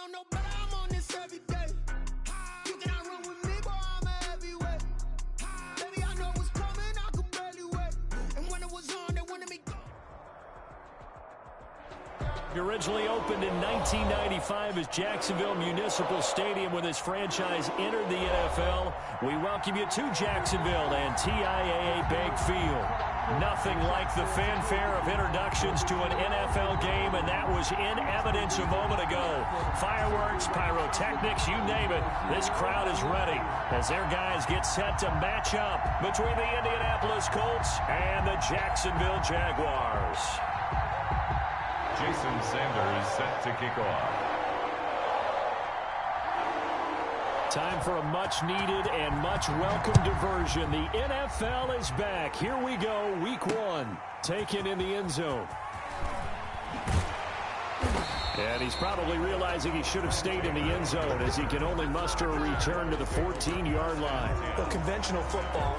know no better, I'm on this every day. You cannot run with me, boy, I'm a heavyweight. Baby, I know what's coming, I could barely wait. And when it was on, they wanted me go. Originally opened in 1995 as Jacksonville Municipal Stadium when this franchise entered the NFL. We welcome you to Jacksonville and TIAA Bank Field. Nothing like the fanfare of introductions to an NFL game, and that was in evidence a moment ago. Fireworks, pyrotechnics, you name it. This crowd is ready as their guys get set to match up between the Indianapolis Colts and the Jacksonville Jaguars. Jason Sanders set to kick off. Time for a much-needed and much-welcome diversion. The NFL is back. Here we go, Week 1, taken in the end zone. And he's probably realizing he should have stayed in the end zone as he can only muster a return to the 14-yard line. Well, conventional football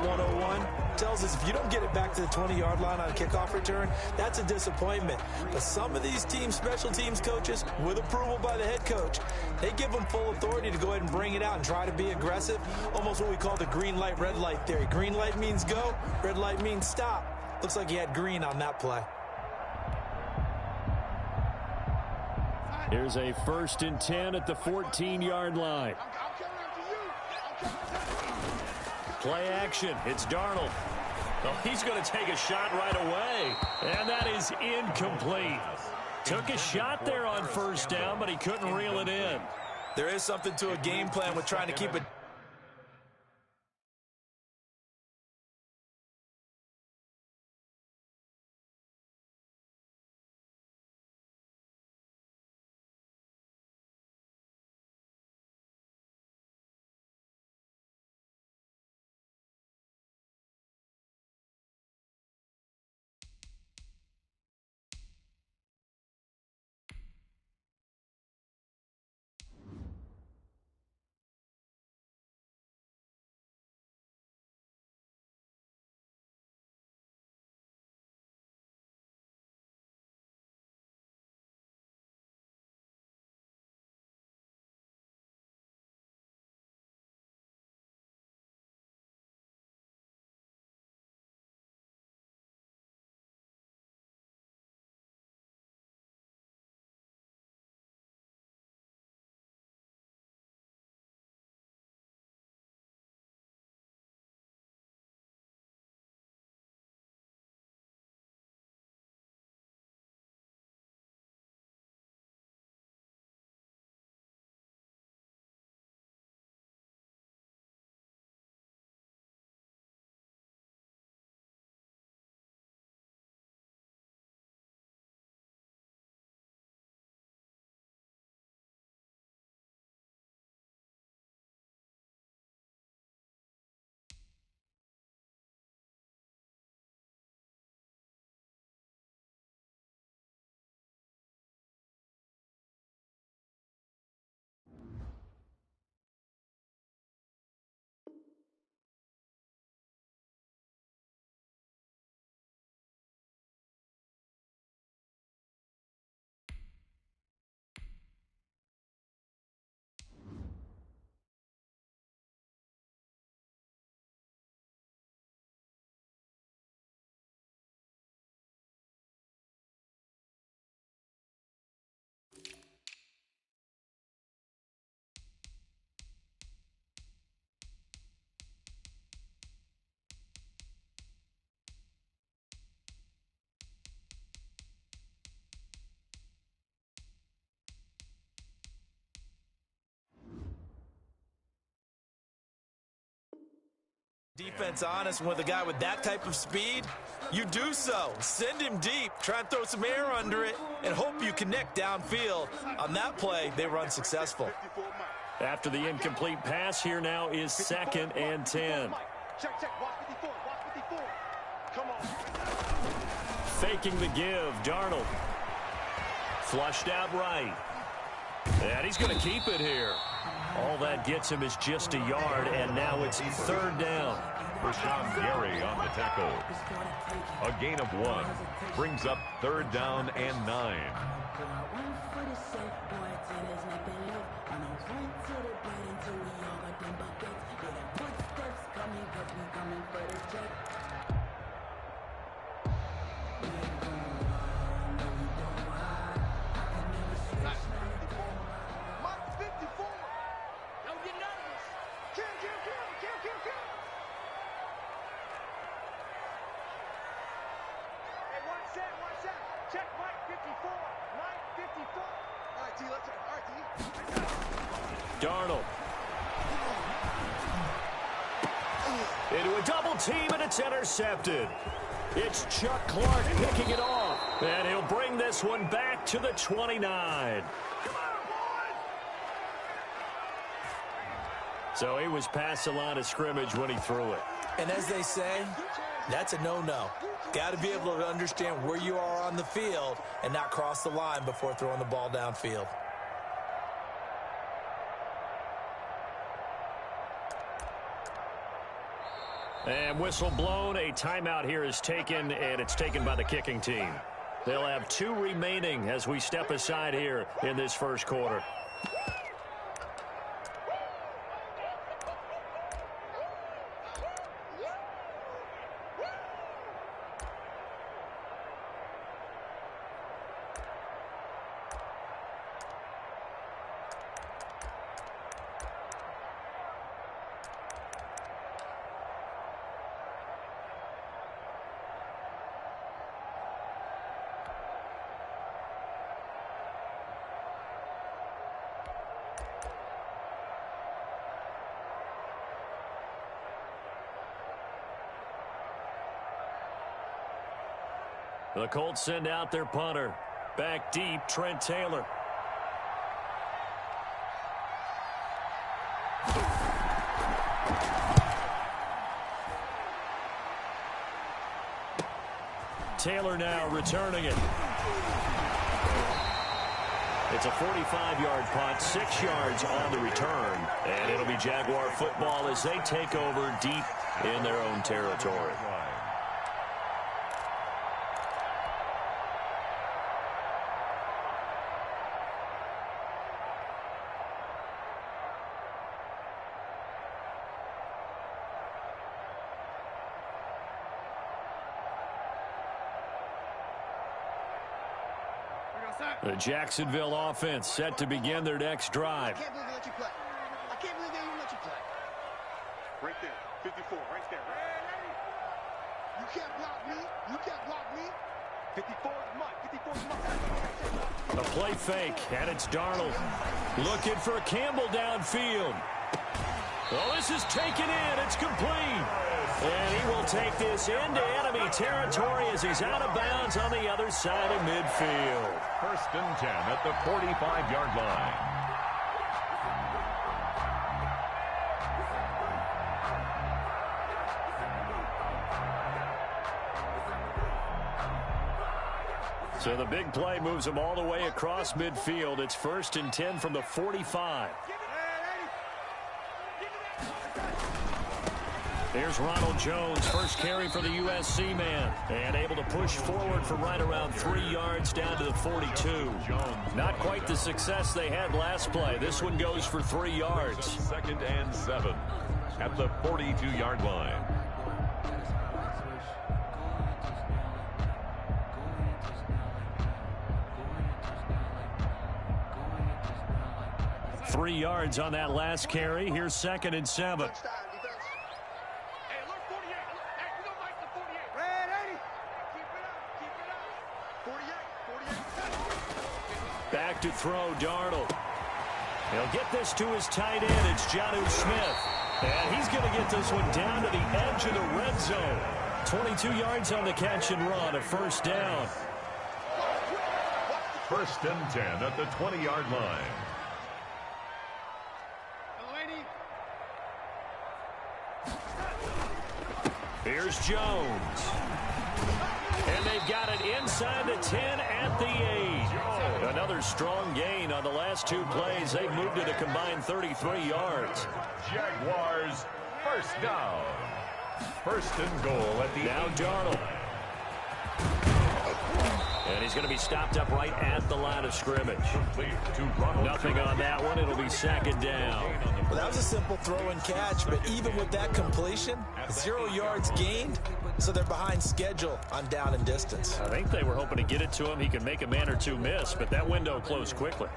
101, tells us if you don't get it back to the 20-yard line on a kickoff return, that's a disappointment. But some of these teams, special teams coaches, with approval by the head coach, they give them full authority to go ahead and bring it out and try to be aggressive, almost what we call the green light, red light theory. Green light means go, red light means stop. Looks like he had green on that play. Here's a 1st and 10 at the 14-yard line. Play action. It's Darnold. Well, he's going to take a shot right away. And that is incomplete. Took a shot there on 1st down, but he couldn't reel it in. There is something to a game plan with trying to keep it. Defense honest with a guy with that type of speed, you do so. Send him deep, try and throw some air under it, and hope you connect downfield. On that play, they were unsuccessful. After the incomplete pass, here now is 2nd and 10. Faking the give, Darnold. Flushed out right. And he's going to keep it here. All that gets him is just a yard, and now it's 3rd down. Rashawn Gary on the tackle. A gain of 1. Brings up 3rd down and 9. Darnold. Into a double team, and it's intercepted. It's Chuck Clark picking it off. And he'll bring this one back to the 29. So he was past the line of scrimmage when he threw it. And as they say, that's a no-no. Got to be able to understand where you are on the field and not cross the line before throwing the ball downfield. And whistle blown. A timeout here is taken, and it's taken by the kicking team. They'll have 2 remaining as we step aside here in this first quarter. The Colts send out their punter. Back deep, Trent Taylor. Taylor now returning it. It's a 45-yard punt, 6 yards on the return. And it'll be Jaguar football as they take over deep in their own territory. The Jacksonville offense set to begin their next drive. I can't believe they let you play. I can't believe they even let you play. Right there, 54, right there. You can't block me. You can't block me. 54 is mine. 54 is mine. A play fake, and it's Darnold looking for Campbell downfield. Well, this is taken in. It's complete. And he will take this into enemy territory as he's out of bounds on the other side of midfield. 1st and 10 at the 45-yard line. So the big play moves him all the way across midfield. It's 1st and 10 from the 45. Here's Ronald Jones, first carry for the USC man, and able to push forward for right around 3 yards down to the 42. Not quite the success they had last play. This one goes for 3 yards. 2nd and 7 at the 42-yard line. Three yards on that last carry. Here's 2nd and 7. Back to throw, Darnold. He'll get this to his tight end. It's Jonnu Smith. And he's going to get this one down to the edge of the red zone. 22 yards on the catch and run, a 1st down. 1st and 10 at the 20-yard line. Here's Jones. And they've got it inside the 10 at the 8. Another strong gain on the last two plays. They've moved it a combined 33 yards. Jaguars first down. First and goal at the Now Darnold. And he's going to be stopped up right at the line of scrimmage. Nothing on that one. It'll be second down. Well, that was a simple throw and catch, but even with that completion, 0 yards gained, so they're behind schedule on down and distance. I think they were hoping to get it to him. He could make a man or two miss, but that window closed quickly.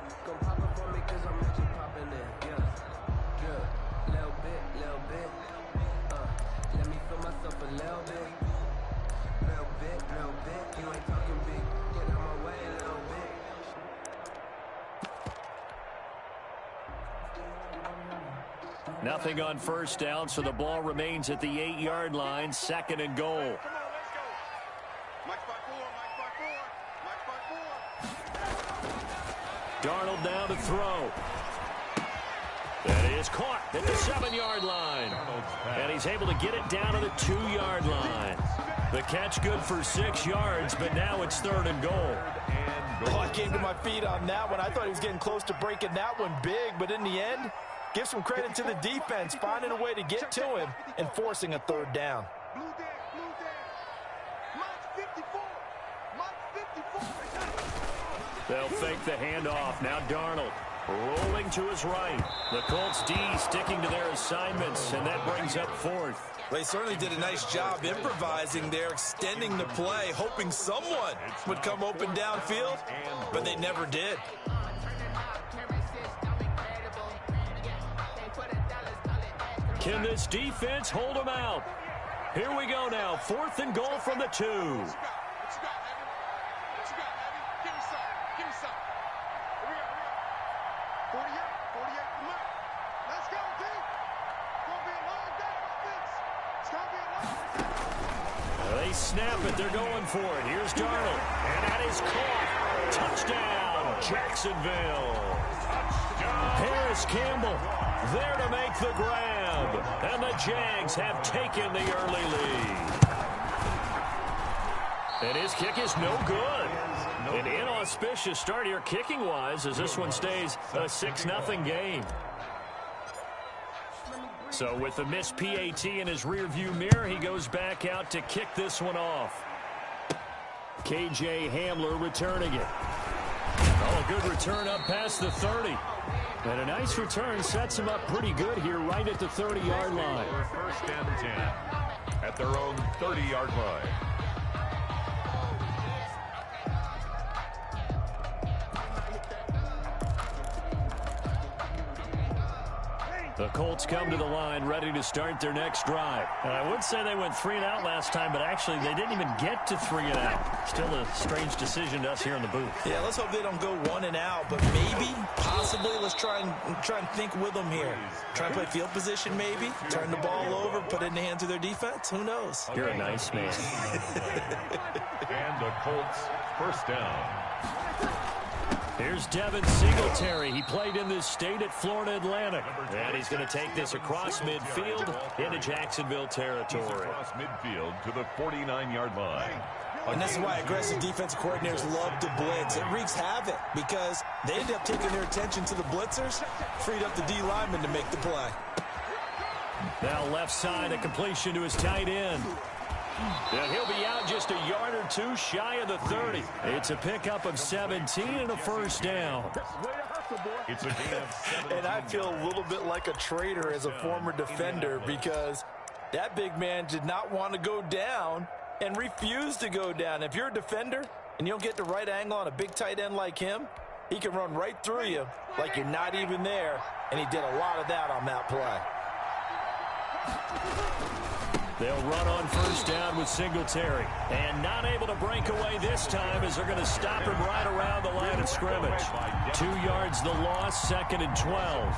Nothing on first down, so the ball remains at the 8-yard line. Second and goal. Come on, let's go. Mike by 4, Darnold now to throw. That is caught at the 7-yard line. And he's able to get it down to the 2-yard line. The catch good for 6 yards, but now it's third and goal. Oh, I came to my feet on that one. I thought he was getting close to breaking that one big, but in the end, give some credit to the defense, finding a way to get to him and forcing a third down. Blue Dan. Mike 54. Mike 54. They'll fake the handoff. Now Darnold rolling to his right. The Colts D sticking to their assignments, and that brings up fourth. They certainly did a nice job improvising there, extending the play, hoping someone would come open downfield, but they never did. Can this defense hold them out? Here we go now. Fourth and goal from the 2. What you got, Heavy? What you got, Heavy? Give me some. Give me some. Here we go. 48. Come on. Let's go, D. It's going to be a long day, offense. It's going to be a long day. They snap it. They're going for it. Here's Darnold. And that is caught. Touchdown, Jacksonville. Harris Campbell there to make the grab. And the Jags have taken the early lead. And his kick is no good. An inauspicious start here kicking-wise as this one stays a 6-0 game. So with the missed PAT in his rearview mirror, he goes back out to kick this one off. KJ Hamler returning it. Oh, good return up past the 30. And a nice return sets him up pretty good here right at the 30-yard line. First and 10 at their own 30-yard line. The Colts come to the line ready to start their next drive. And I would say they went 3 and out last time, but actually they didn't even get to 3 and out. Still a strange decision to us here in the booth. Yeah, let's hope they don't go 1 and out, but maybe, possibly, let's try and think with them here. Try and play field position maybe, turn the ball over, put it in the hands of their defense. Who knows? You're a nice man. And the Colts first down. Here's Devin Singletary. He played in this state at Florida Atlantic. And he's going to take this across midfield into Jacksonville territory. Across midfield to the 49-yard line. And this is why aggressive defensive coordinators love to blitz. It wreaks havoc because they end up taking their attention to the blitzers, freed up the D lineman to make the play. Now left side, a completion to his tight end. And he'll be out just a yard or two shy of the 30. It's a pickup of 17 and a first down. It's a gain of 17. And I feel a little bit like a traitor as a former defender because that big man did not want to go down and refused to go down. If you're a defender and you don't get the right angle on a big tight end like him, he can run right through you like you're not even there, and he did a lot of that on that play. They'll run on first down with Singletary. And not able to break away this time as they're going to stop him right around the line of scrimmage. 2 yards the loss, second and 12.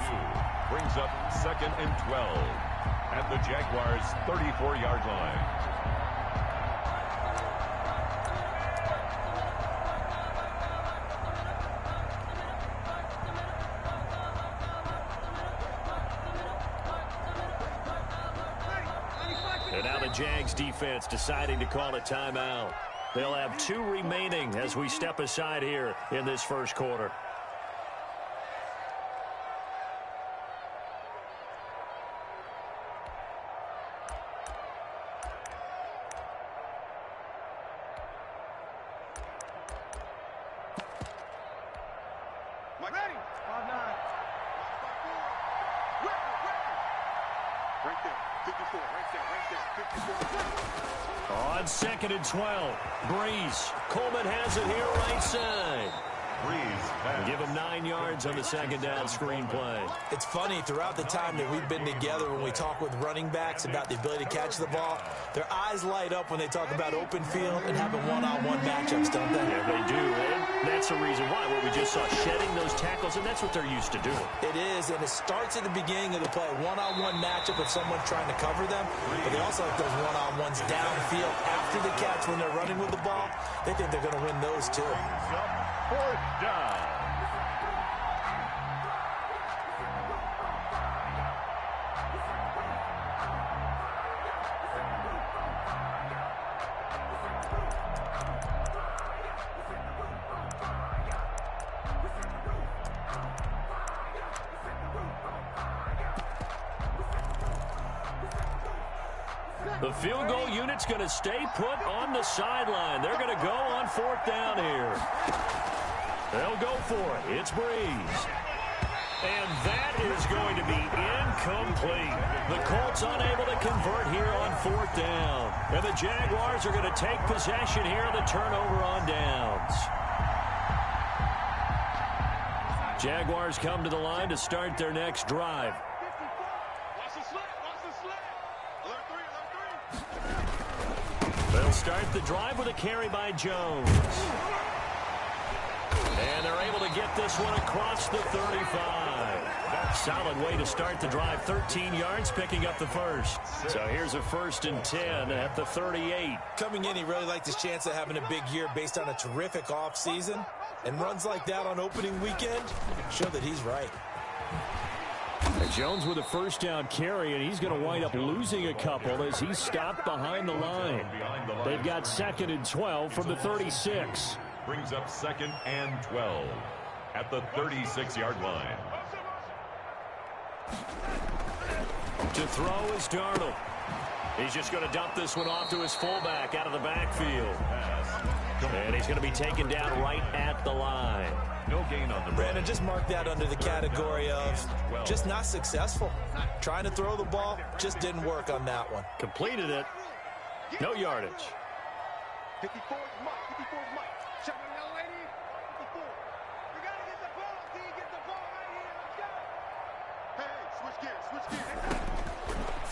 Brings up second and 12 at the Jaguars' 34-yard line. And now the Jags defense deciding to call a timeout. They'll have 2 remaining as we step aside here in this first quarter. Ready? 5-9. Right there. 54. Right there. 54. On 2nd and 12, Breeze. Coleman has it here right side. Breeze. Give him 9 yards on the second down screen play. It's funny, throughout the time that we've been together, when we talk with running backs about the ability to catch the ball, their eyes light up when they talk about open field and having one-on-one matchups, don't they? Yeah, they do, and that's the reason why. Where we just saw shedding those tackles, and that's what they're used to doing. It is, and it starts at the beginning of the play. One-on-one matchup with someone trying to cover them, but they also have those one-on-ones downfield after the catch when they're running with the ball. They think they're going to win those, too. 4th down. The field goal unit's going to stay put on the sideline. They're going to go on 4th down here. They'll go for it. It's Breeze. And that is going to be incomplete. The Colts unable to convert here on 4th down. And the Jaguars are going to take possession here on the turnover on downs. Jaguars come to the line to start their next drive. Watch the slant. Watch the slant. Alert 3. They'll start the drive with a carry by Jones. And they're able to get this one across the 35. Solid way to start the drive. 13 yards, picking up the first. So here's a 1st and 10 at the 38. Coming in, he really liked his chance of having a big year based on a terrific offseason. And runs like that on opening weekend show that he's right. And Jones with a 1st down carry, and he's going to wind up losing a couple as he's stopped behind the line. They've got 2nd and 12 from the 36. Brings up 2nd and 12 at the 36-yard line. To throw is Darnold. He's just going to dump this one off to his fullback out of the backfield. And he's going to be taken down right at the line. No gain on the run. Brandon, just mark that under the category of just not successful. Trying to throw the ball, just didn't work on that one. Completed it. No yardage. 54 is Mike. 54 is Mike. Check it out, lady. 54. We got to get the ball, D. Get the ball right here. Let's go. Hey, switch gears. Switch gears.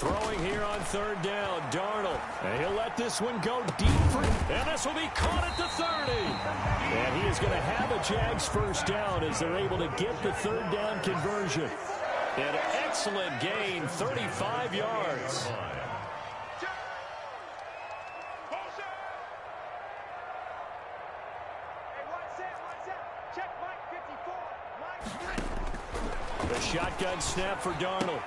Throwing here on 3rd down, Darnold. And he'll let this one go deep for him. And this will be caught at the 30. And he is going to have a Jags 1st down as they're able to get the 3rd down conversion. An excellent gain, 35 yards. The shotgun snap for Darnold.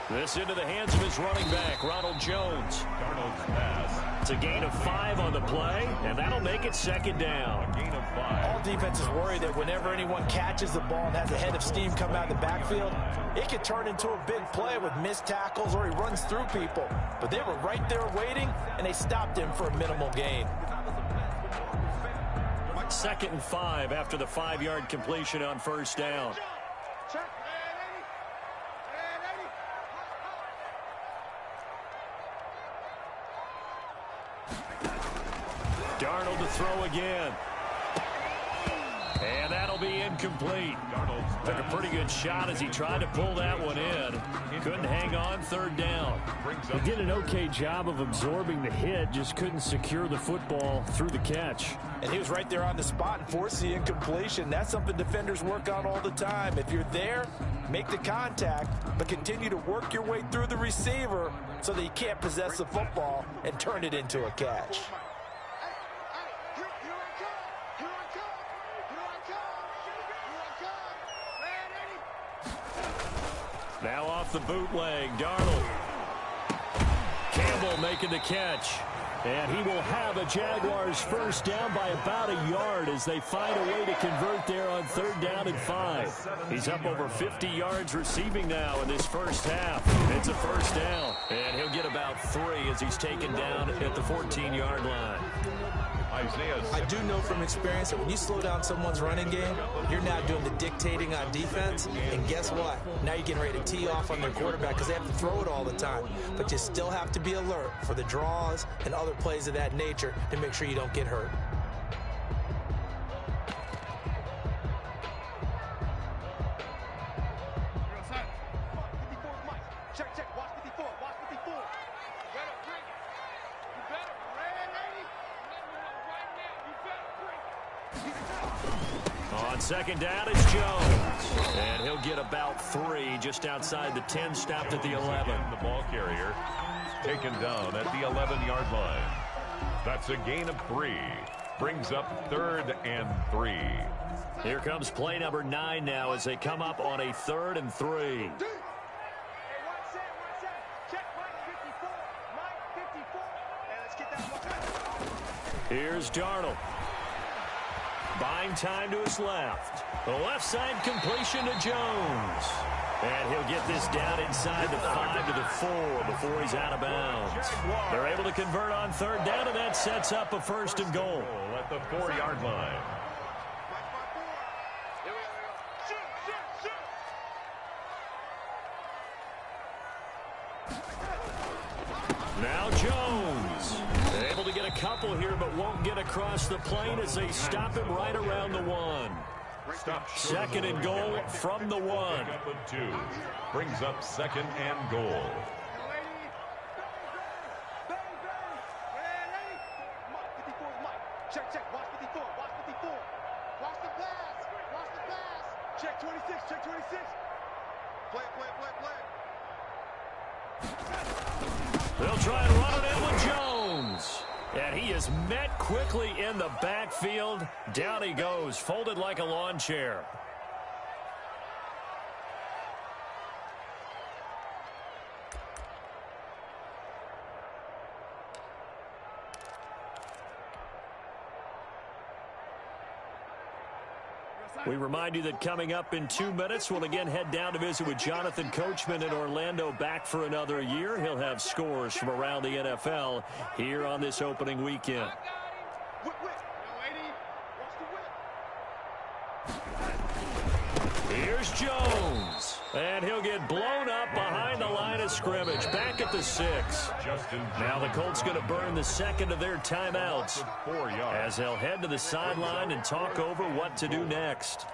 This into the hands of his running back, Ronald Jones. Darnold's pass. It's a gain of 5 on the play, and that'll make it 2nd down. Gain of 5. All defenses worry that whenever anyone catches the ball and has a head of steam come out of the backfield, it could turn into a big play with missed tackles or he runs through people. But they were right there waiting, and they stopped him for a minimal gain. 2nd and 5 after the 5-yard completion on 1st down. Darnold to throw again. And that'll be incomplete. Took a pretty good shot as he tried to pull that one in. Couldn't hang on 3rd down. He did an okay job of absorbing the hit, just couldn't secure the football through the catch. And he was right there on the spot and forced the incompletion. That's something defenders work on all the time. If you're there, make the contact, but continue to work your way through the receiver so that you can't possess the football and turn it into a catch. Now off the bootleg, Darnold. Campbell making the catch. And he will have a Jaguars first down by about a yard as they find a way to convert there on 3rd down and 5. He's up over 50 yards receiving now in this first half. It's a first down, and he'll get about 3 as he's taken down at the 14-yard line. I do know from experience that when you slow down someone's running game, you're now doing the dictating on defense. And guess what? Now you're getting ready to tee off on their quarterback because they have to throw it all the time. But you still have to be alert for the draws and other plays of that nature to make sure you don't get hurt. On 2nd down, it's Jones. And he'll get about 3 just outside the 10, stopped at the 11. The ball carrier taken down at the 11-yard line. That's a gain of 3. Brings up 3rd and 3. Here comes play number 9 now as they come up on a 3rd and 3. Here's Darnold. Buying time to his left. The left side completion to Jones. And he'll get this down inside the 5 to the 4 before he's out of bounds. They're able to convert on 3rd down, and that sets up a 1st and goal. At the 4-yard line. Now Jones. Able to get a couple here, but won't get across the plane as they stop him right around the 1. 2nd and goal from the 1. 2. Brings up 2nd and goal. Check. Watch 54. Watch 54. Watch the pass. Watch the pass. Check 26. Check 26. Play. They'll try and run it in with Jones. And he is met quickly in the backfield. Down he goes, folded like a lawn chair. We remind you that coming up in 2 minutes, we'll again head down to visit with Jonathan Coachman in Orlando, back for another year. He'll have scores from around the NFL here on this opening weekend. Here's Jones. And he'll get blown up behind the line of scrimmage, back at the 6. Now the Colts going to burn the 2nd of their timeouts as they'll head to the sideline and talk over what to do next.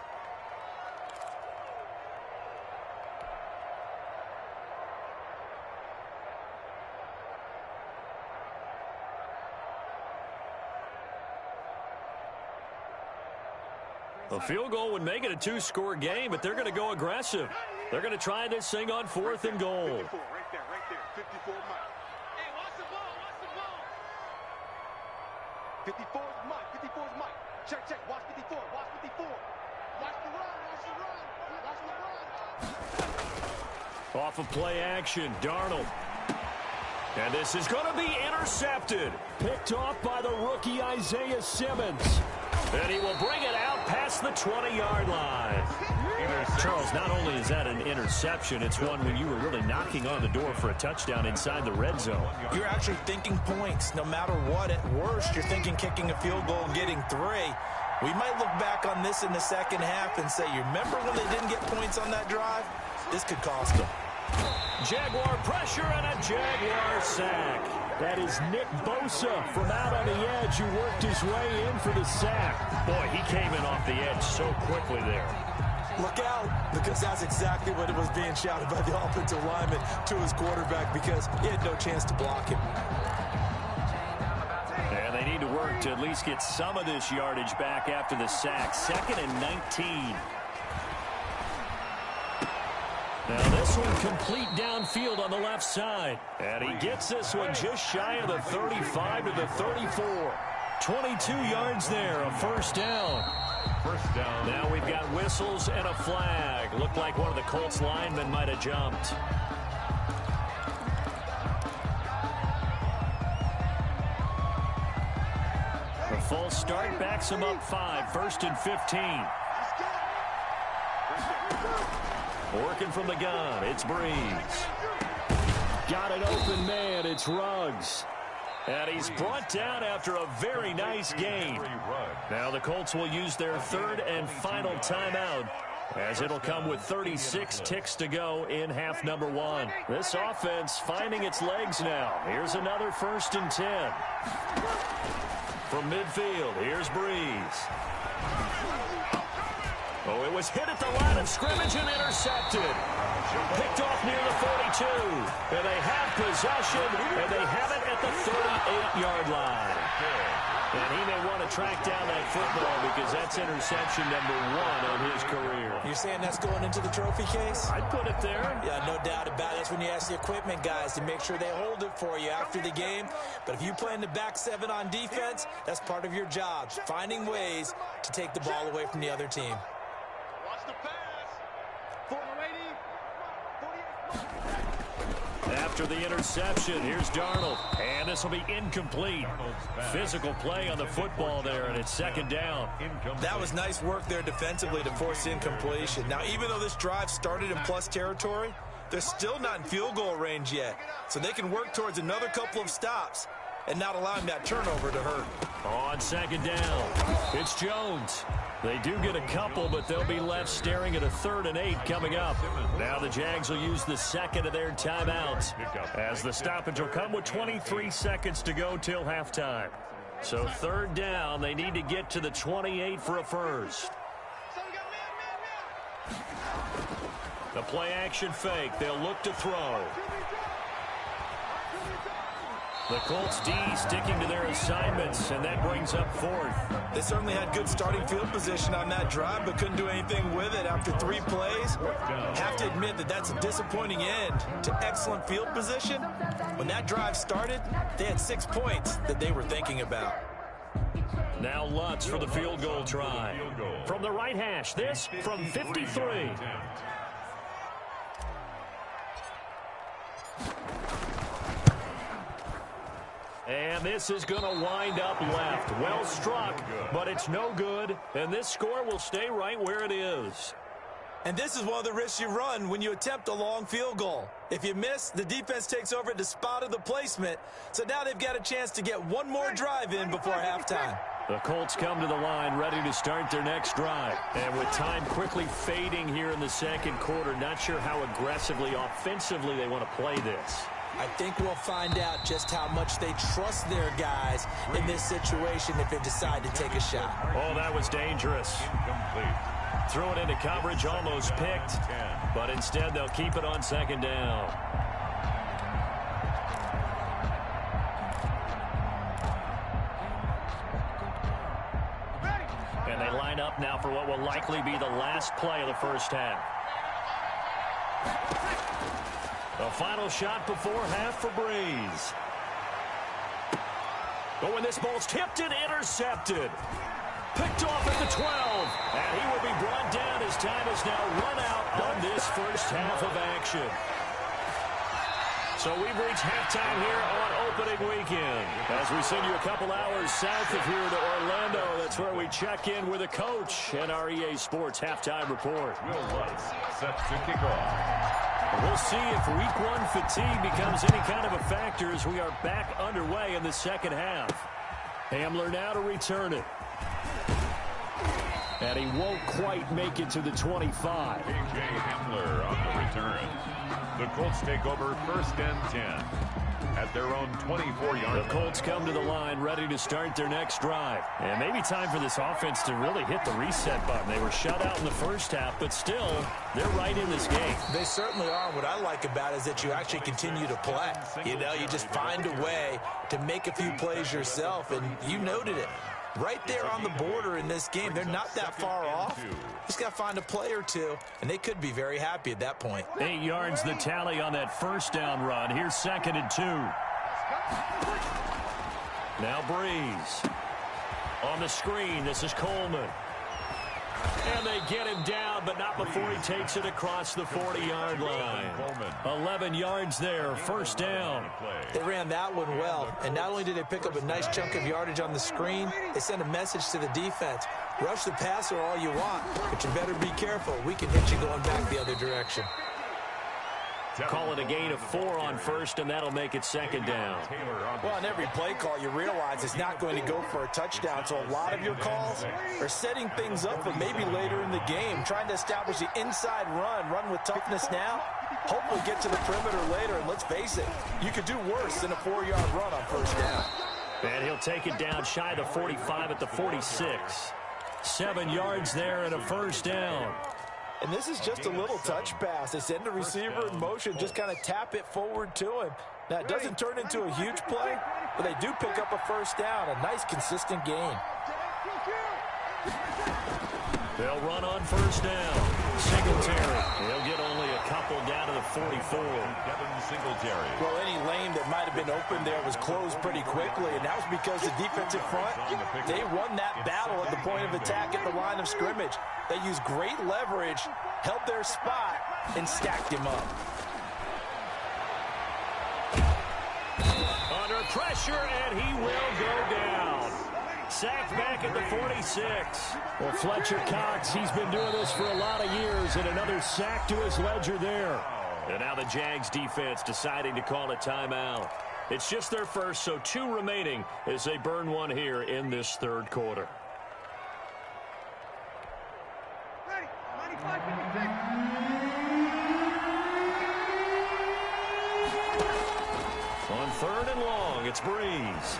A field goal would make it a 2-score game, but they're going to go aggressive. They're going to try this thing on 4th and goal. 54, right there. 54 Mike. Hey, watch the ball. 54 is Mike. Check. Watch 54. Watch the run. Off of play action, Darnold. And this is going to be intercepted. Picked off by the rookie Isaiah Simmons. And he will bring it out past the 20-yard line. Charles, not only is that an interception, it's one when you were really knocking on the door for a touchdown inside the red zone. You're actually thinking points. No matter what, at worst, you're thinking kicking a field goal and getting 3. We might look back on this in the second half and say, you remember when they didn't get points on that drive? This could cost them. Jaguar pressure and a Jaguar sack. That is Nick Bosa from out on the edge who worked his way in for the sack. Boy, he came in off the edge so quickly there. Look out, because that's exactly what it was being shouted by the offensive lineman to his quarterback, because he had no chance to block him. And they need to work to at least get some of this yardage back after the sack. 2nd and 19. Now this one complete downfield on the left side. And he gets this one just shy of the 35 to the 34. 22 yards there, a first down. First down. Now we've got whistles and a flag. Looked like one of the Colts linemen might have jumped. False start backs them up 5. 1st and 15. Working from the gun, it's Breeze. Got an open man, it's Ruggs. And he's brought down after a very nice game. Now the Colts will use their 3rd and final timeout, as it'll come with 36 ticks to go in half number 1. This offense finding its legs now. Here's another 1st and 10. From midfield, here's Breeze. Oh, it was hit at the line of scrimmage and intercepted. Picked off near the 42. And they have possession, and they have it at the 38-yard line. And he may want to track down that football because that's interception number 1 on his career. You're saying that's going into the trophy case? I'd put it there. Yeah, no doubt about it. That's when you ask the equipment guys to make sure they hold it for you after the game. But if you play in the back 7 on defense, that's part of your job, finding ways to take the ball away from the other team. Watch the pass. 480. After the interception, here's Darnold. And this will be incomplete. Physical play on the football there, and it's 2nd down. That was nice work there defensively to force incompletion. Now, even though this drive started in plus territory, they're still not in field goal range yet. So they can work towards another couple of stops and not allowing that turnover to hurt. On 2nd down, it's Jones. They do get a couple, but they'll be left staring at a 3rd and 8 coming up. Now the Jags will use the 2nd of their timeouts, as the stoppage will come with 23 seconds to go till halftime. So 3rd down, they need to get to the 28 for a first. The play action fake. They'll look to throw. The Colts D sticking to their assignments, and that brings up 4th. They certainly had good starting field position on that drive, but couldn't do anything with it after 3 plays. Have to admit that that's a disappointing end to excellent field position. When that drive started, they had 6 points that they were thinking about. Now Lutz for the field goal try. From the right hash, this from 53. And this is going to wind up left. Well struck, but it's no good. And this score will stay right where it is. And this is one of the risks you run when you attempt a long field goal. If you miss, the defense takes over at the spot of the placement. So now they've got a chance to get one more drive in before halftime. The Colts come to the line ready to start their next drive. And with time quickly fading here in the 2nd quarter, not sure how aggressively, offensively they want to play this. I think we'll find out just how much they trust their guys in this situation if they decide to take a shot. Oh, that was dangerous. Incomplete. Threw it into coverage, almost picked. But instead, they'll keep it on 2nd down. And they line up now for what will likely be the last play of the first half. The final shot before half for Breeze. Oh, and this ball's tipped and intercepted. Picked off at the 12. And he will be brought down as time has now run out on this first half of action. So we've reached halftime here on opening weekend. As we send you a couple hours south of here to Orlando, that's where we check in with a coach and our EA Sports halftime report. Will Lutz set to kick off. We'll see if week 1 fatigue becomes any kind of a factor as we are back underway in the 2nd half. Hamler now to return it. And he won't quite make it to the 25. A.J. Hamler on the return. The Colts take over 1st and 10 at their own 24-yard. The Colts come to the line ready to start their next drive. And maybe time for this offense to really hit the reset button. They were shut out in the first half, but still, they're right in this game. They certainly are. What I like about it is that you actually continue to play. You know, you just find a way to make a few plays yourself, and you noted it. Right there on the border in this game, they're not that far off. Just got to find a play or two, and they could be very happy at that point. 8 yards the tally on that first down run. Here's 2nd and 2. Now Breeze. On the screen, this is Coleman. And they get him down, but not before he takes it across the 40-yard line. 11 yards there, first down. They ran that one well, and not only did they pick up a nice chunk of yardage on the screen, they sent a message to the defense. Rush the passer all you want, but you better be careful. We can hit you going back the other direction. Call it a gain of 4 on first, and that'll make it second down. Well, on every play call, you realize it's not going to go for a touchdown, so a lot of your calls are setting things up for maybe later in the game, trying to establish the inside run with toughness now, hopefully get to the perimeter later, and let's face it, you could do worse than a 4-yard run on first down. And he'll take it down shy of the 45 at the 46. 7 yards there and a first down. And this is just a little touch pass. They send the receiver in motion, just kind of tap it forward to him. Now, it doesn't turn into a huge play, but they do pick up a first down, a nice, consistent gain. They'll run on first down. Singletary. He'll get only a couple down to the 44. Devin Singletary. Well, any lane that might have been open there was closed pretty quickly, and that was because the defensive front, they won that battle at the point of attack at the line of scrimmage. They used great leverage, held their spot, and stacked him up. Under pressure, and he will go down. Sacked back at the 46. Well, Fletcher Cox, he's been doing this for a lot of years, and another sack to his ledger there. And now the Jags defense deciding to call a timeout. It's just their first, so 2 remaining as they burn one here in this third quarter. On third and long, it's Breeze.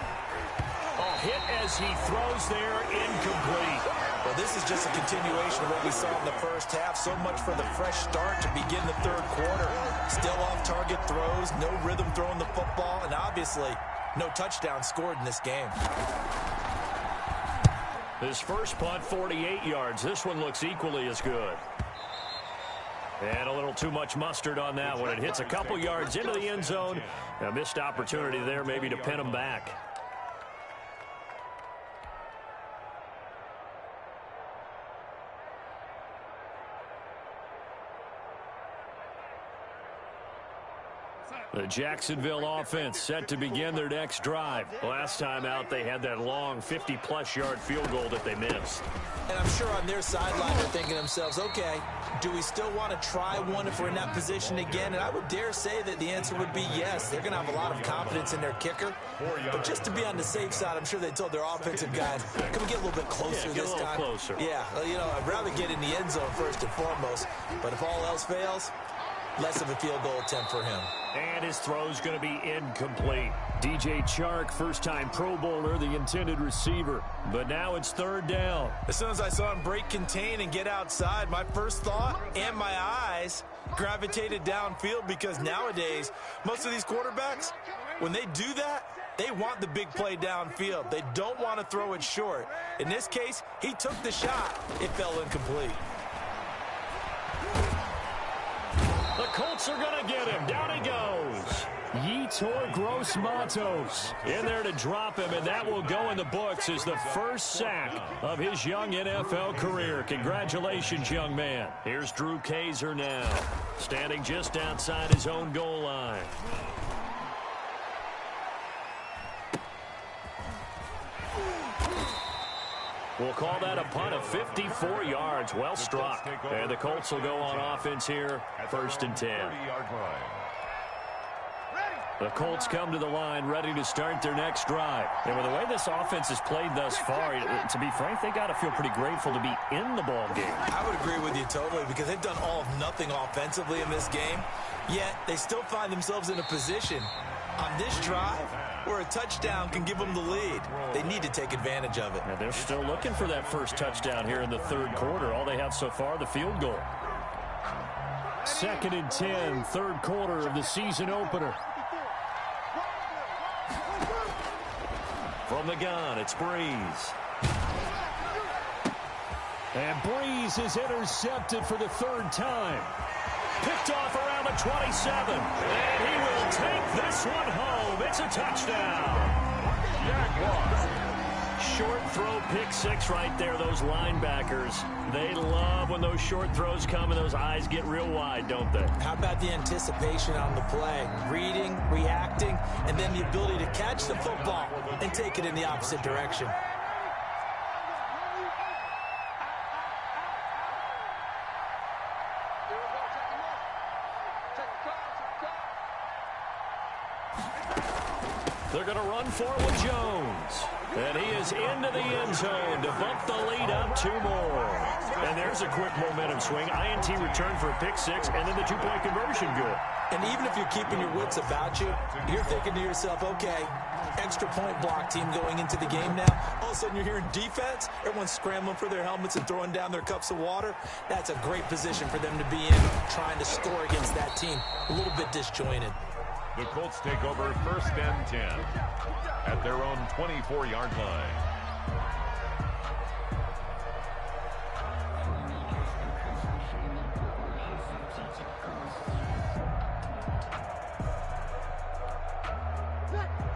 A hit as he throws there, incomplete. Well, this is just a continuation of what we saw in the first half. So much for the fresh start to begin the third quarter. Still off-target throws, no rhythm throwing the football, and obviously no touchdown scored in this game. His first punt, 48 yards. This one looks equally as good. And a little too much mustard on that one. It hits a couple yards into the end zone. A missed opportunity there maybe to pin him back. The Jacksonville offense set to begin their next drive. Last time out, they had that long 50-plus yard field goal that they missed. And I'm sure on their sideline they're thinking to themselves, okay, do we still want to try one if we're in that position again? And I would dare say that the answer would be yes. They're going to have a lot of confidence in their kicker. But just to be on the safe side, I'm sure they told their offensive guys, can we get a little bit closer this time? Closer. Yeah, you know, I'd rather get in the end zone first and foremost. But if all else fails, less of a field goal attempt for him. And his throw's going to be incomplete. DJ Chark, first-time Pro Bowler, the intended receiver. But now it's third down. As soon as I saw him break contain and get outside, my first thought and my eyes gravitated downfield, because nowadays, most of these quarterbacks, when they do that, they want the big play downfield. They don't want to throw it short. In this case, he took the shot. It fell incomplete. The Colts are going to get him. Down he goes. Yetur Gross-Matos in there to drop him, and that will go in the books as the first sack of his young NFL career. Congratulations, young man. Here's Drew Kaiser now, standing just outside his own goal line. We'll call that a punt of 54 yards. Well struck. And the Colts will go on offense here, first and 10. The Colts come to the line ready to start their next drive. And with the way this offense has played thus far, to be frank, they got to feel pretty grateful to be in the ball game. I would agree with you totally, because they've done all of nothing offensively in this game, yet they still find themselves in a position on this drive where a touchdown can give them the lead. They need to take advantage of it. And they're still looking for that first touchdown here in the third quarter. All they have so far, the field goal. Second and 10, third quarter of the season opener. From the gun, it's Breeze. And Breeze is intercepted for the third time. Picked off around the 27. And he will take this one home. It's a touchdown. short throw pick six right there, those linebackers. They love when those short throws come and those eyes get real wide, don't they? How about the anticipation on the play? Reading, reacting, and then the ability to catch the football and take it in the opposite direction. They're going to run for it with Jones. And he is into the end zone to bump the lead up 2 more. And there's a quick momentum swing. INT return for a pick six, and then the 2-point conversion good. And even if you're keeping your wits about you, you're thinking to yourself, okay, extra point block team going into the game now. All of a sudden you're hearing defense. Everyone's scrambling for their helmets and throwing down their cups of water. That's a great position for them to be in, trying to score against that team. A little bit disjointed. The Colts take over 1st and 10 at their own 24-yard line.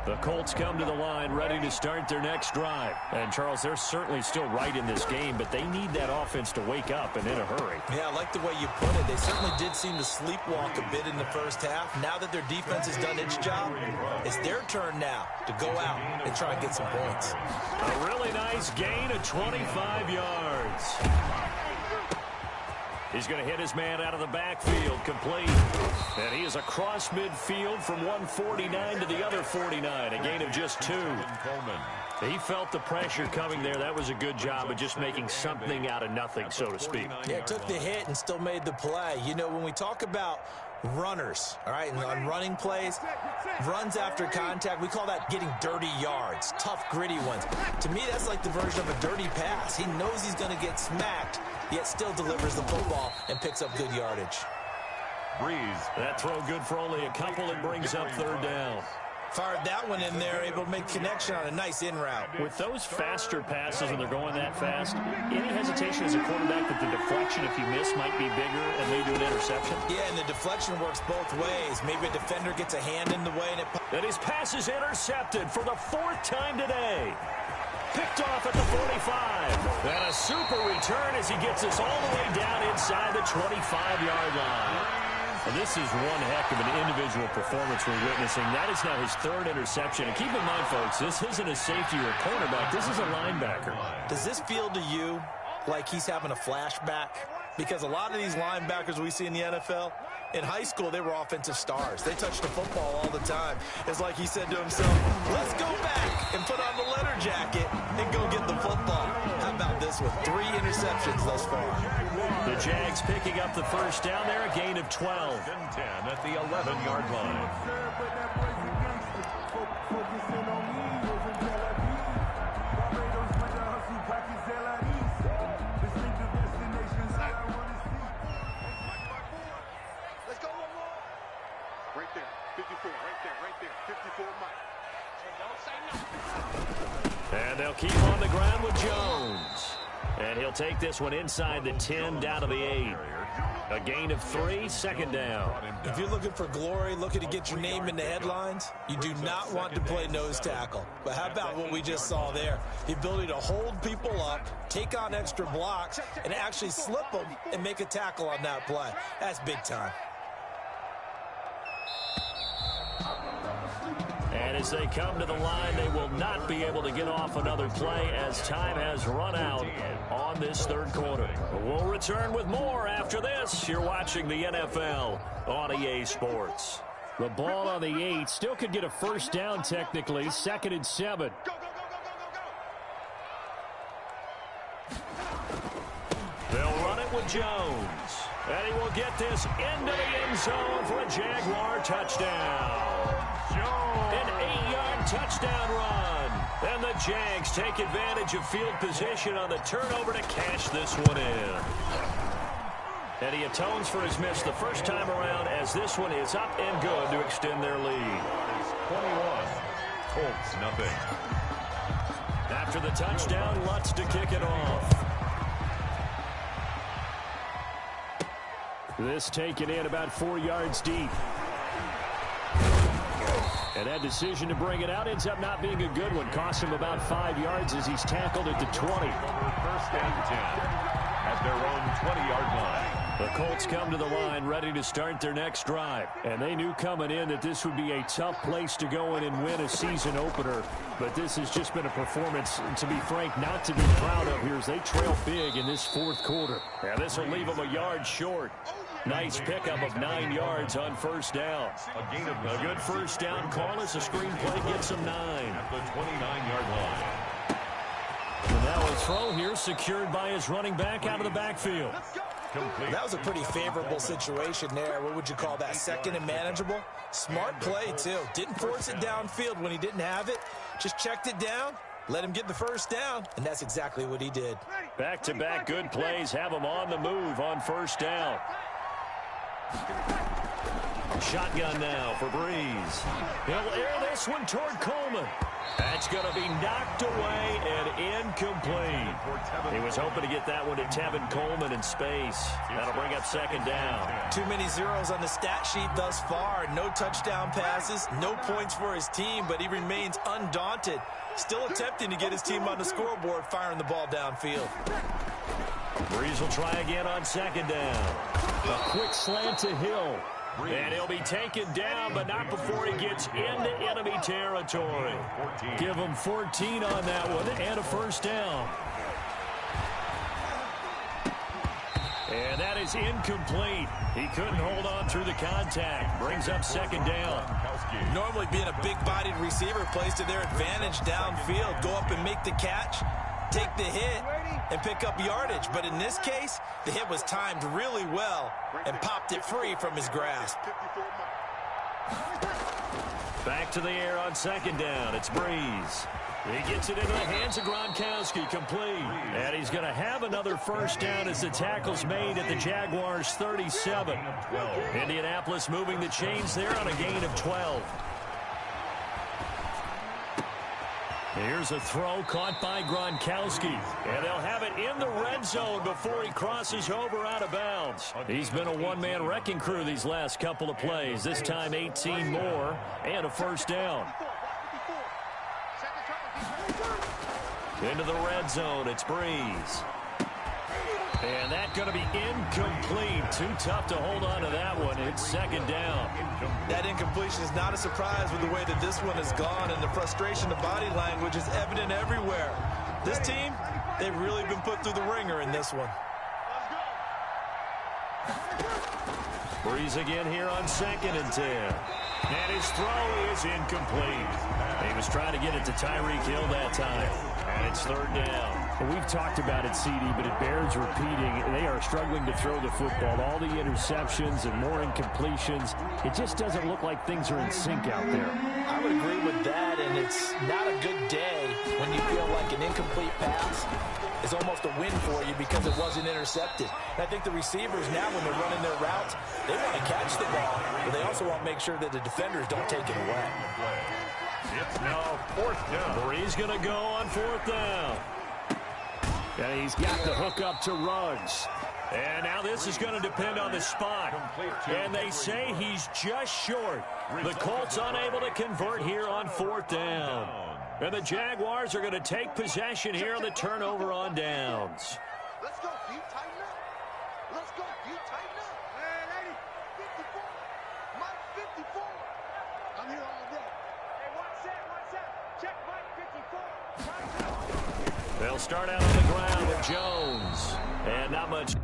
The Colts come to the line ready to start their next drive. And, Charles, they're certainly still right in this game, but they need that offense to wake up and in a hurry. Yeah, I like the way you put it. They certainly did seem to sleepwalk a bit in the first half. Now that their defense has done its job, it's their turn now to go out and try and get some points. A really nice gain of 25 yards. He's going to hit his man out of the backfield, complete. And he is across midfield from 149 to the other 49, a gain of just 2. He felt the pressure coming there. That was a good job of just making something out of nothing, so to speak. Yeah, took the hit and still made the play. You know, when we talk about runners, all right, and on running plays, runs after contact, we call that getting dirty yards, tough, gritty ones. To me, that's like the version of a dirty pass. He knows he's going to get smacked, yet still delivers the football and picks up good yardage. Breeze. That throw good for only a couple and brings up 3rd down. Fired that one in there, able to make connection on a nice in route. With those faster passes when they're going that fast, any hesitation as a quarterback that the deflection, if you miss, might be bigger and lead to an interception? Yeah, and the deflection works both ways. Maybe a defender gets a hand in the way and it... And his pass is intercepted for the 4th time today. Picked off at the 45. And a super return as he gets us all the way down inside the 25-yard line. And this is one heck of an individual performance we're witnessing. That is now his 3rd interception. And keep in mind, folks, this isn't a safety or a cornerback. This is a linebacker. Does this feel to you like he's having a flashback? Because a lot of these linebackers we see in the NFL, in high school, they were offensive stars. They touched the football all the time. It's like he said to himself, let's go back and put on the letter jacket and go get the football. How about this with 3 interceptions thus far? The Jags picking up the 1st down there, a gain of 12. And 10 at the 11-yard line. Right there, 54, right there, 54 Mike. And they'll keep on the ground with Jones. And he'll take this one inside the 10 down to the 8. A gain of 3, 2nd down. If you're looking for glory, looking to get your name in the headlines, you do not want to play nose tackle. But how about what we just saw there? The ability to hold people up, take on extra blocks, and actually slip them and make a tackle on that play. That's big time. And as they come to the line, they will not be able to get off another play as time has run out on this 3rd quarter. We'll return with more after this. You're watching the NFL on EA Sports. The ball on the 8 still could get a 1st down technically, 2nd and 7. Go, go, go, go, go, go! They'll run it with Jones. And he will get this into the end zone for a Jaguar touchdown. An 8-yard touchdown run. And the Jags take advantage of field position on the turnover to cash this one in. And he atones for his miss the first time around as this one is up and good to extend their lead. 21. Colts, nothing. After the touchdown, Lutz to kick it off. This taken in about 4 yards deep. And that decision to bring it out ends up not being a good one. Costs him about 5 yards as he's tackled at the 20. First and 10 at their own 20-yard line. The Colts come to the line ready to start their next drive. And they knew coming in that this would be a tough place to go in and win a season opener. But this has just been a performance, to be frank, not to be proud of here as they trail big in this fourth quarter. And this will leave them a yard short. Nice pickup of 9 yards on first down. A good first down call as the screenplay gets them 9. At the 29-yard line. And now a throw here secured by his running back out of the backfield. Complete. That was a pretty favorable situation there. What would you call that? Second and manageable? Smart play, too. Didn't force it downfield when he didn't have it. Just checked it down, let him get the first down, and that's exactly what he did. Back-to-back good plays have him on the move on first down. Shotgun now for Breeze. He'll air this one toward Coleman. That's going to be knocked away and incomplete. He was hoping to get that one to Tevin Coleman in space. That'll bring up second down. Too many zeros on the stat sheet thus far. No touchdown passes, no points for his team, but he remains undaunted. Still attempting to get his team on the scoreboard, firing the ball downfield. Breeze will try again on second down. A quick slant to Hill. And he'll be taken down, but not before he gets into enemy territory. Give him 14 on that one and a first down. And that is incomplete. He couldn't hold on through the contact. Brings up second down. Normally being a big-bodied receiver plays to their advantage downfield. Go up and make the catch, take the hit, and pick up yardage. But in this case, the hit was timed really well and popped it free from his grasp. Back to the air on second down. It's Breeze. He gets it into the hands of Gronkowski, complete. And he's going to have another first down as the tackle's made at the Jaguars' 37. Indianapolis moving the chains there on a gain of 12. Here's a throw caught by Gronkowski. And they'll have it in the red zone before he crosses over out of bounds. He's been a one-man wrecking crew these last couple of plays. This time 18 more and a first down. Into the red zone, it's Breeze. And that's going to be incomplete. Too tough to hold on to that one. It's second down. That incompletion is not a surprise with the way that this one has gone, and the frustration of body language is evident everywhere. This team, they've really been put through the ringer in this one. Breeze again here on second and 10. And his throw is incomplete. He was trying to get it to Tyreek Hill that time. And it's third down. Well, we've talked about it, CD, but it bears repeating. They are struggling to throw the football. All the interceptions and more incompletions. It just doesn't look like things are in sync out there. I would agree with that, and it's not a good day when you feel like an incomplete pass is almost a win for you because it wasn't intercepted. And I think the receivers now, when they're running their routes, they want to catch the ball, but they also want to make sure that the defenders don't take it away. It's now fourth down. Breeze going to go on fourth down. And he's got the hook up to Ruggs. And now this is going to depend on the spot. And they say he's just short. The Colts unable to convert here on fourth down. And the Jaguars are going to take possession here on the turnover on downs. Let's go, D. Tighten up. Let's go, D. Tighten up. Hey, lady. 54. Mike 54. I'm here all day. Hey, what's that? Check Mike 54. They'll start out on the ground with Jones. And not much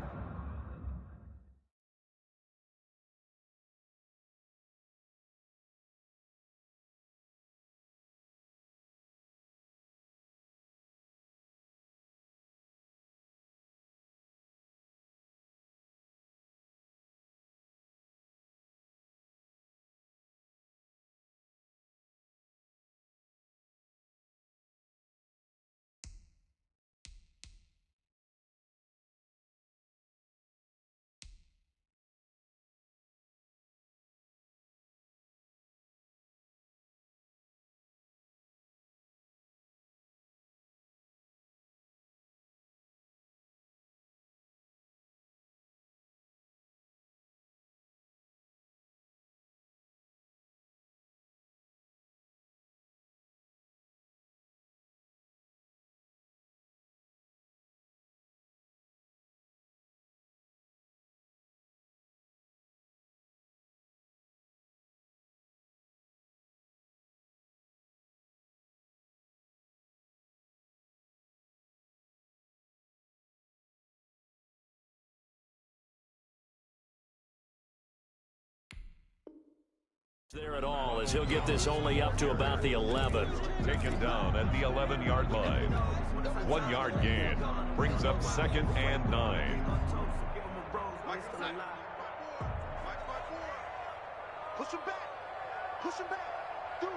There at all, as he'll get this only up to about the 11. Taken down at the 11-yard line. 1 yard gain. Brings up 2nd and 9. Push him back. Push him back. Deuce.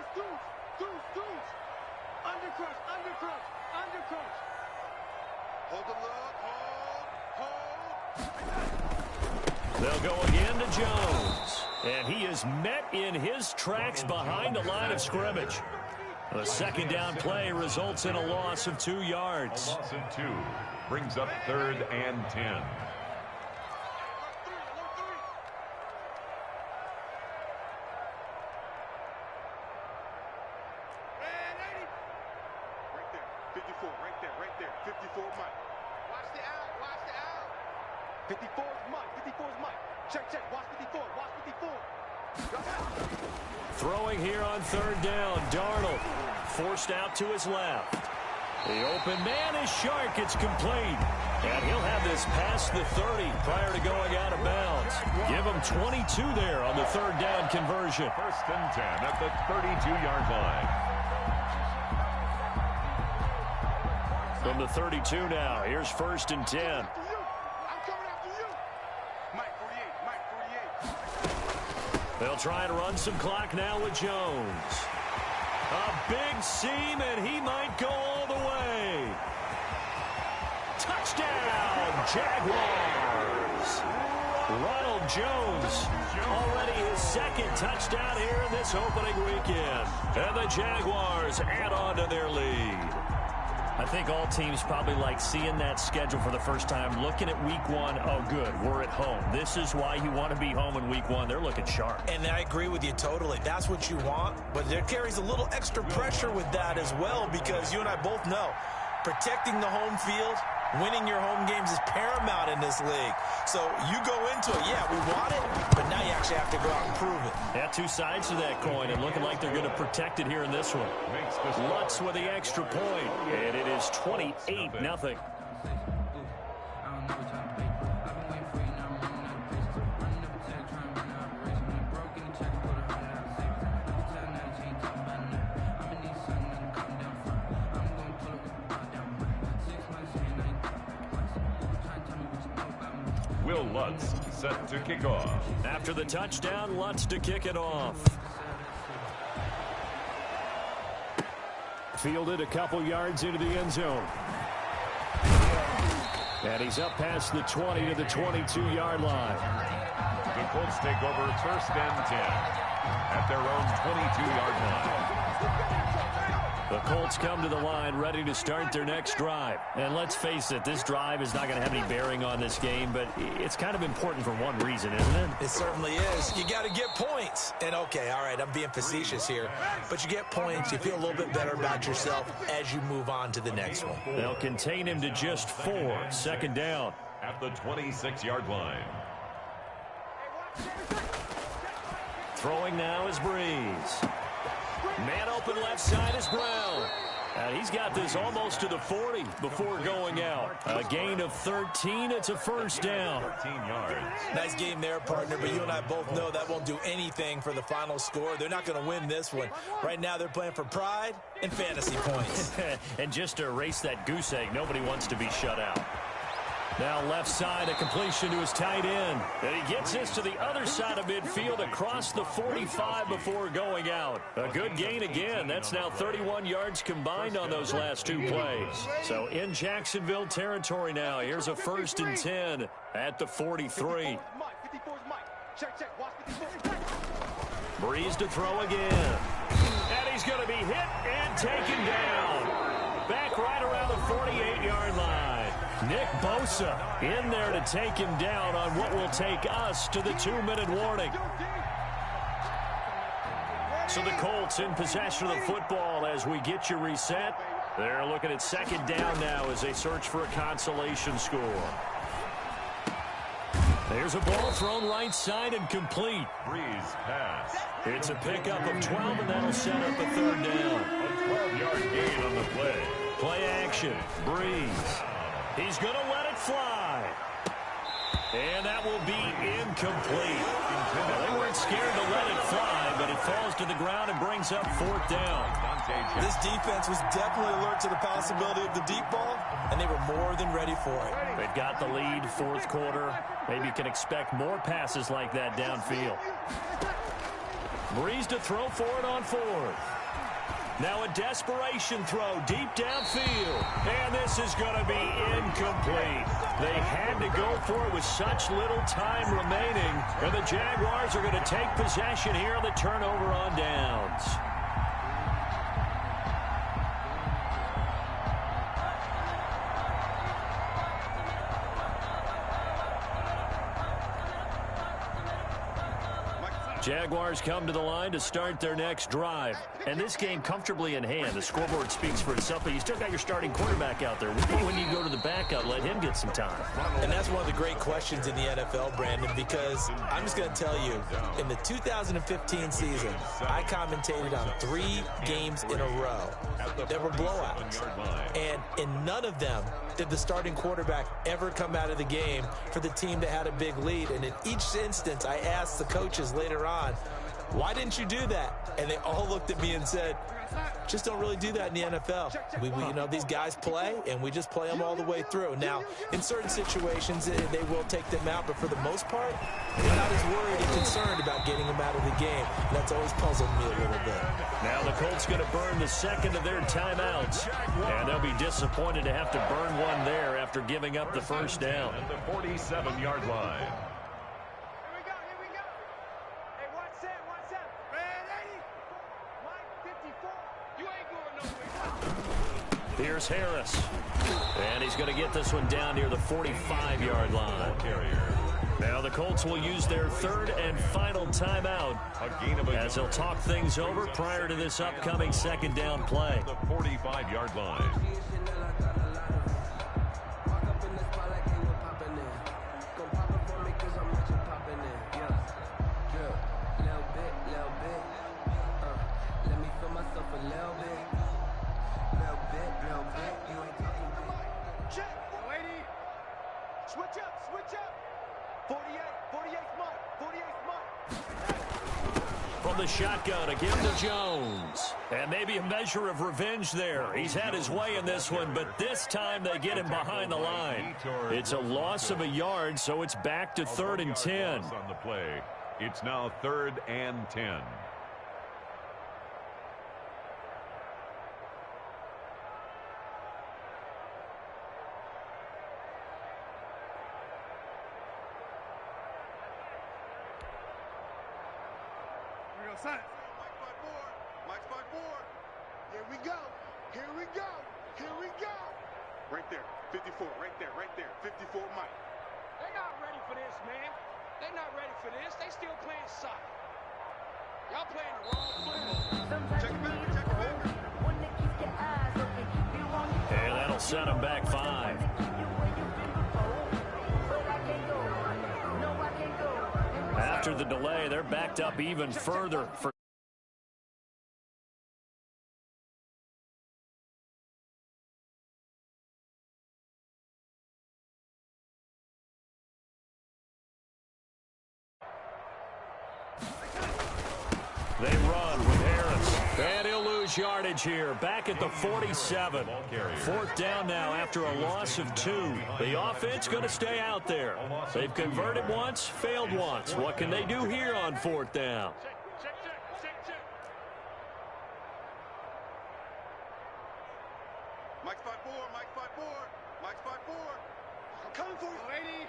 Undercrush. Hold the look. Hold. They'll go again to Jones. And he is met in his tracks behind the line of scrimmage. The 2nd down play results in a loss of 2 yards. A loss of 2. Brings up 3rd and 10. Right there. 54 Mike. Watch the out. 54 is Mike. Check. Watch 54. Throwing here on 3rd down. Darnold forced out to his left. The open man is Shark. It's complete. And he'll have this past the 30 prior to going out of bounds. Give him 22 there on the 3rd down conversion. 1st and 10 at the 32-yard line. From the 32 now, here's 1st and 10. I'm coming after you. Mike 48. They'll try and run some clock now with Jones. A big seam, and he might go all the way. Touchdown, Jaguars. Ronald Jones, already his 2nd touchdown here in this opening weekend. And the Jaguars add on to their lead. I think all teams probably like seeing that schedule for the first time, looking at week 1. Oh, good, we're at home. This is why you want to be home in week 1. They're looking sharp. And I agree with you totally. That's what you want. But there carries a little extra pressure with that as well, because you and I both know protecting the home field, winning your home games is paramount in this league. So you go into it, yeah, we want it, but now you actually have to go out and prove it. Yeah, 2 sides to that coin, and looking like they're going to protect it here in this one. Lutz with the extra point, and it is 28-0. Will Lutz set to kick off. After the touchdown, Lutz to kick it off. Fielded a couple yards into the end zone. And he's up past the 20 to the 22-yard line. The Colts take over 1st and 10 at their own 22-yard line. The Colts come to the line ready to start their next drive. And let's face it, this drive is not going to have any bearing on this game, but it's kind of important for one reason, isn't it? It certainly is. You got to get points. And okay, all right, I'm being facetious here, but you get points, you feel a little bit better about yourself as you move on to the next one. They'll contain him to just 4. 2nd down. At the 26-yard line. Throwing now is Breeze. Man open left side is Brown. And he's got this almost to the 40 before going out. A gain of 13. It's a 1st down. 13 yards. Nice game there, partner, but you and I both know that won't do anything for the final score. They're not going to win this one. Right now they're playing for pride and fantasy points. And just to erase that goose egg, nobody wants to be shut out. Now left side, a completion to his tight end. And he gets this to the other side of midfield across the 45 before going out. A good gain again. That's now 31 yards combined on those last 2 plays. So in Jacksonville territory now. Here's a 1st and 10 at the 43. Breeze to throw again. And he's going to be hit and taken down. Back right around the 48-yard line. Nick Bosa in there to take him down on what will take us to the 2-minute warning. So the Colts in possession of the football as we get you reset. They're looking at 2nd down now as they search for a consolation score. There's a ball thrown right side and complete. Breeze pass. It's a pickup of 12, and that'll set up a 3rd down. A 12-yard gain on the play. Play action. Breeze. He's going to let it fly. And that will be incomplete. Well, they weren't scared to let it fly, but it falls to the ground and brings up 4th down. This defense was definitely alert to the possibility of the deep ball, and they were more than ready for it. They've got the lead, 4th quarter. Maybe you can expect more passes like that downfield. Breeze to throw for it on 4th. Now a desperation throw deep downfield. And this is going to be incomplete. They had to go for it with such little time remaining. And the Jaguars are going to take possession here on the turnover on downs. Jaguars come to the line to start their next drive. And this game comfortably in hand. The scoreboard speaks for itself, but you still got your starting quarterback out there. When you go to the backup, let him get some time. And that's one of the great questions in the NFL, Brandon, because I'm just going to tell you, in the 2015 season, I commentated on 3 games in a row that were blowouts. And in none of them did the starting quarterback ever come out of the game for the team that had a big lead. And in each instance, I asked the coaches later on, why didn't you do that? And they all looked at me and said, just don't really do that in the NFL. We you know, these guys play, and we just play them all the way through. Now, in certain situations, they will take them out, but for the most part, they're not as worried and concerned about getting them out of the game. That's always puzzled me a little bit. Now the Colts going to burn the second of their timeouts, and they'll be disappointed to have to burn one there after giving up the first down. At the 47-yard line. Here's Harris. And he's going to get this one down near the 45-yard line. Now the Colts will use their 3rd and final timeout as they'll talk things over prior to this upcoming 2nd down play. The 45-yard line. From the shotgun, again to Jones. And maybe a measure of revenge there. He's had his way in this one, but this time they get him behind the line. It's a loss of a yard, so it's back to 3rd and 10. On the play. It's now 3rd and 10. Mike's by 4. Here we go. Here we go. Here we go. Right there. 54. Right there. 54 Mike. They're not ready for this, man. They're not ready for this. They still playing soccer. Y'all playing the wrong play. Check it back. And that'll set him back 5. After the delay, they're backed up even further. They run with Harris. And he'll lose yardage here. Back at the 47. 4th down now after a loss of 2. The offense going to stay out there. They've converted once, failed once. What can they do here on 4th down? Mike's by 4. Mike's by 4. Mike's by 4. I'm coming for you. 80.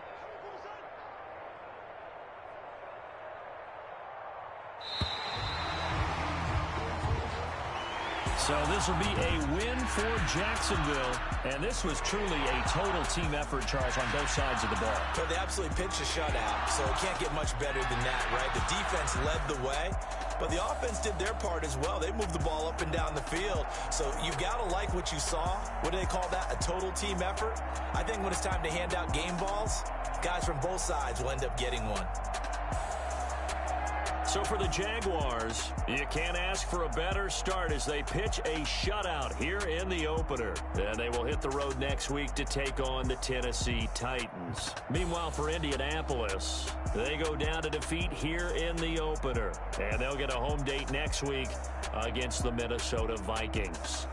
So this will be a win for Jacksonville, and this was truly a total team effort, Charles, on both sides of the ball. Well, they absolutely pitched a shutout, so it can't get much better than that, right? The defense led the way, but the offense did their part as well. They moved the ball up and down the field, so you've got to like what you saw. What do they call that? A total team effort? I think when it's time to hand out game balls, guys from both sides will end up getting one. So for the Jaguars, you can't ask for a better start as they pitch a shutout here in the opener. And they will hit the road next week to take on the Tennessee Titans. Meanwhile, for Indianapolis, they go down to defeat here in the opener. And they'll get a home date next week against the Minnesota Vikings.